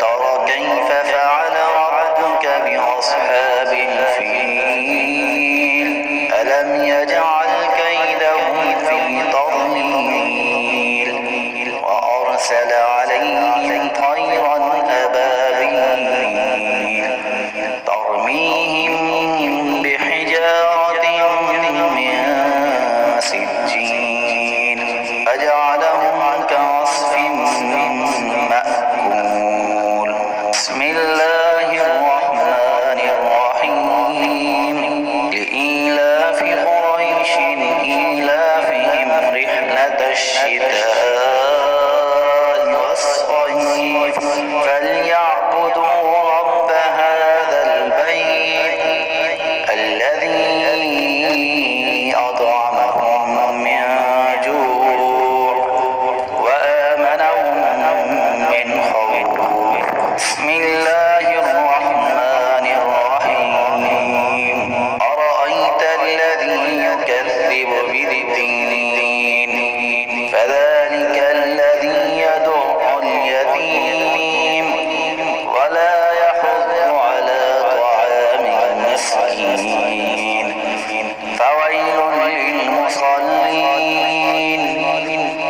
تر كيف فعل ربك بأصحاب الفيل ألم يجعل كيدهم في تضليل وأرسل عليهم طيرا أبابيل ترميهم بحجارة من سجيل فجعلهم كعصف مأكول بسم الله الرحمن الرحيم لإيلاف قريش إيلافهم رحلة الشتاء والصيف فليعبدوا رب هذا البيت الذي أطعمهم من جوع وآمنهم من خوف بسم الله الرحمن الرحيم أرأيت الذي يكذب بالدين فذلك الذي يدع اليتيم ولا يحض على طعام المسكين فويل للمصلين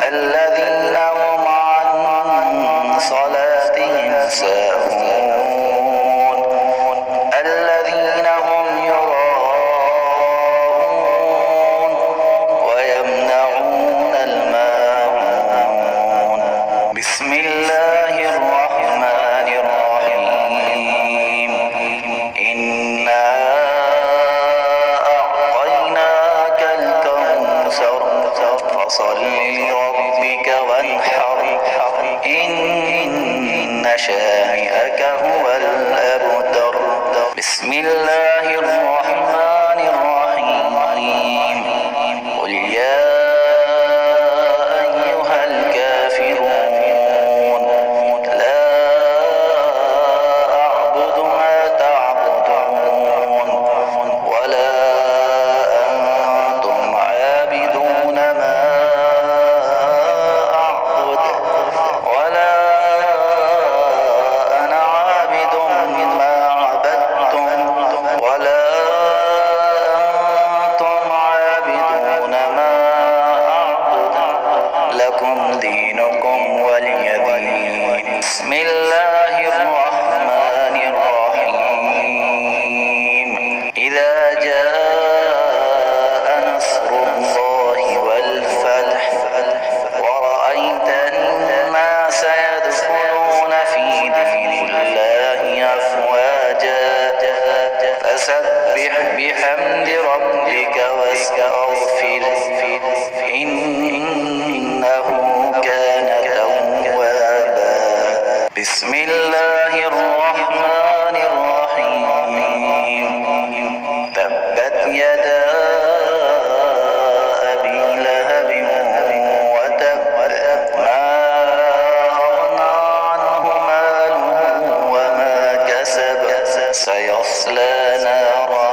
الذين هم عن صلاتهم ساهون الذين هم يراءون ويمنعون الماعون بسم الله الرحمن الرحيم إنا أعطيناك الكوثر فصل لربك وانحر إن شانئك هو الأبتر بسم الله الرحمن الرحيم قل يا أيها الكافرون لا أعبد ما تعبدون ولا أنتم عابدون ما أعبد ولا أنا عابد ما عبدتم ولا أنتم عابدون ما أعبد لكم دينكم ولي دين بسم الله الرحمن الرحيم إذا جاء نصر الله والفتح ورأيت الناس يدخلون في دين الله أفواجا فسبح بحمد ربك واستغفره إنه كان توابا بسم الله الرحمن الرحيم تبت يدا أبي لهب وتب ما أغنى عنه ماله وما كسب سيصلى نارا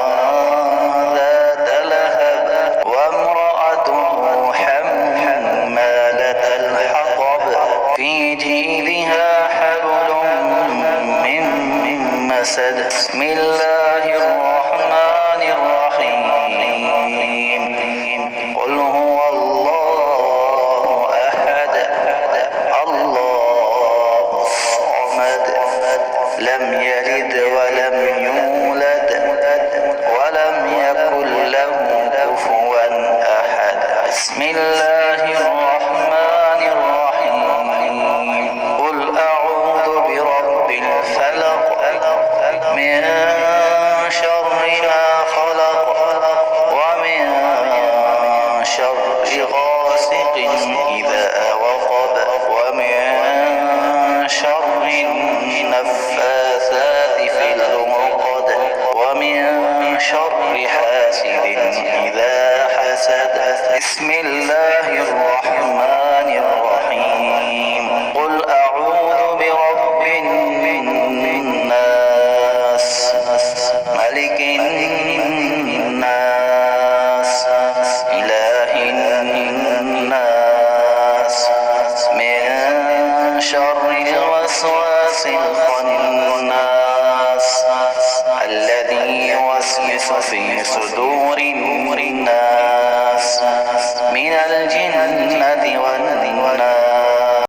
ذات لهب وامرأته حمالة الحطب في جيدها حبل من مسد بسم الله الرحمن الرحيم قل هو الله أحد الله الصمد لم يلد ولم يولد ولم يكن له كفوا أحد بسم الله الرحمن الرحيم قل أعوذ برب الفلق من شر شر الوسواس الخناس الذي يوسوس في صدور الناس من الجنة والناس.